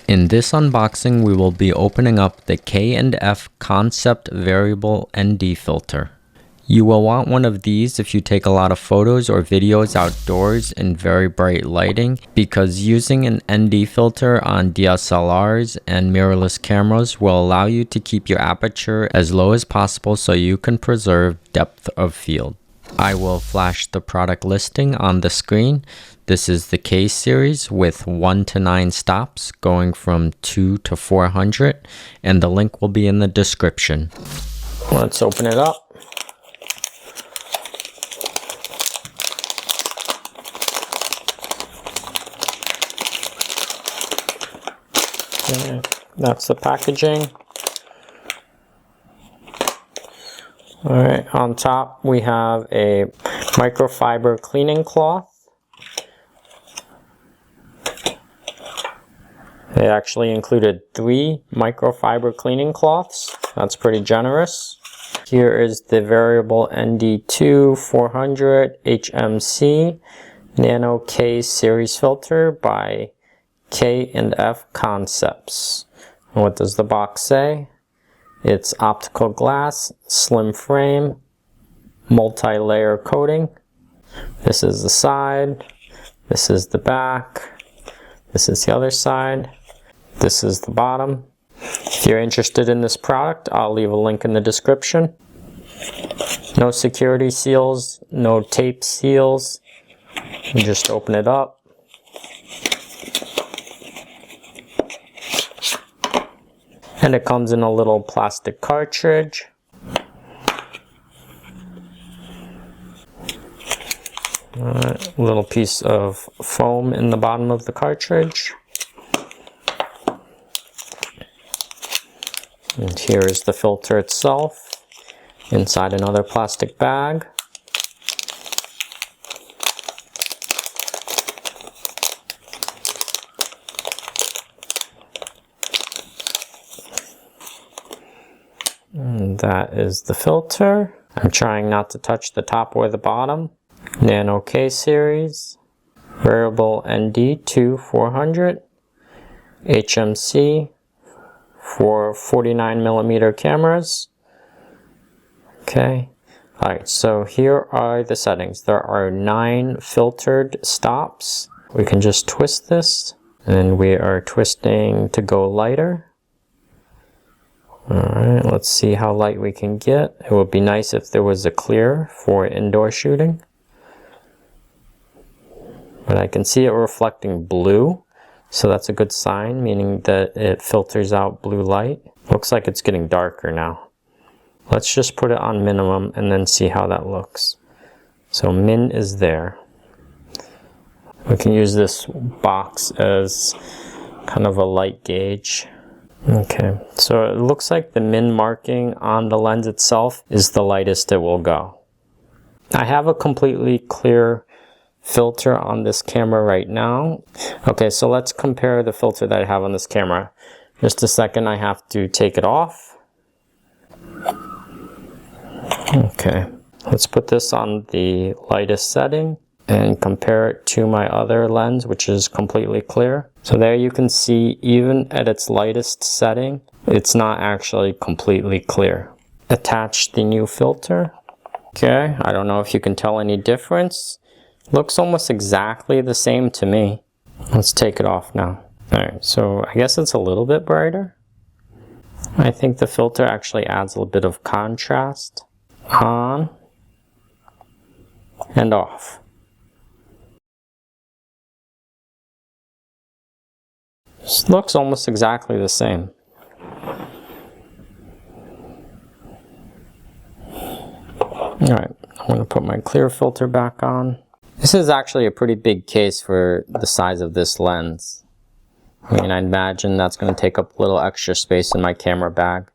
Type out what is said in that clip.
In this unboxing, we will be opening up the K&F Concept Variable ND filter. You will want one of these if you take a lot of photos or videos outdoors in very bright lighting, because using an ND filter on DSLRs and mirrorless cameras will allow you to keep your aperture as low as possible so you can preserve depth of field. I will flash the product listing on the screen. This is the K series with 1 to 9 stops going from 2 to 400, and the link will be in the description. Let's open it up. Okay, that's the packaging. Alright, on top we have a microfiber cleaning cloth. They actually included 3 microfiber cleaning cloths. That's pretty generous. Here is the variable ND2-400 HMC NANO-K Series Filter by K&F Concepts. And what does the box say? It's optical glass, slim frame, multi-layer coating. This is the side, this is the back, this is the other side, this is the bottom. If you're interested in this product, I'll leave a link in the description. No security seals, no tape seals. You just open it up. And it comes in a little plastic cartridge. A little piece of foam in the bottom of the cartridge. And here is the filter itself, inside another plastic bag. And that is the filter. I'm trying not to touch the top or the bottom. NANO-K Series, variable ND2-400, HMC for 49mm cameras. Okay, alright, so here are the settings. There are 9 filtered stops. We can just twist this, and we are twisting to go lighter. Alright, let's see how light we can get. It would be nice if there was a clear for indoor shooting. But I can see it reflecting blue, so that's a good sign, meaning that it filters out blue light. Looks like it's getting darker now. Let's just put it on minimum and then see how that looks. So min is there. We can use this box as kind of a light gauge. Okay, so it looks like the min marking on the lens itself is the lightest it will go. I have a completely clear filter on this camera right now. Okay, so let's compare the filter that I have on this camera. Just a second, I have to take it off. Okay, let's put this on the lightest setting and compare it to my other lens, which is completely clear. So there you can see, even at its lightest setting, it's not actually completely clear. Attach the new filter. Okay, I don't know if you can tell any difference. Looks almost exactly the same to me. Let's take it off now. Alright, so I guess it's a little bit brighter. I think the filter actually adds a little bit of contrast. On and off. This looks almost exactly the same. Alright, I'm going to put my clear filter back on. This is actually a pretty big case for the size of this lens. I mean, I imagine that's going to take up a little extra space in my camera bag.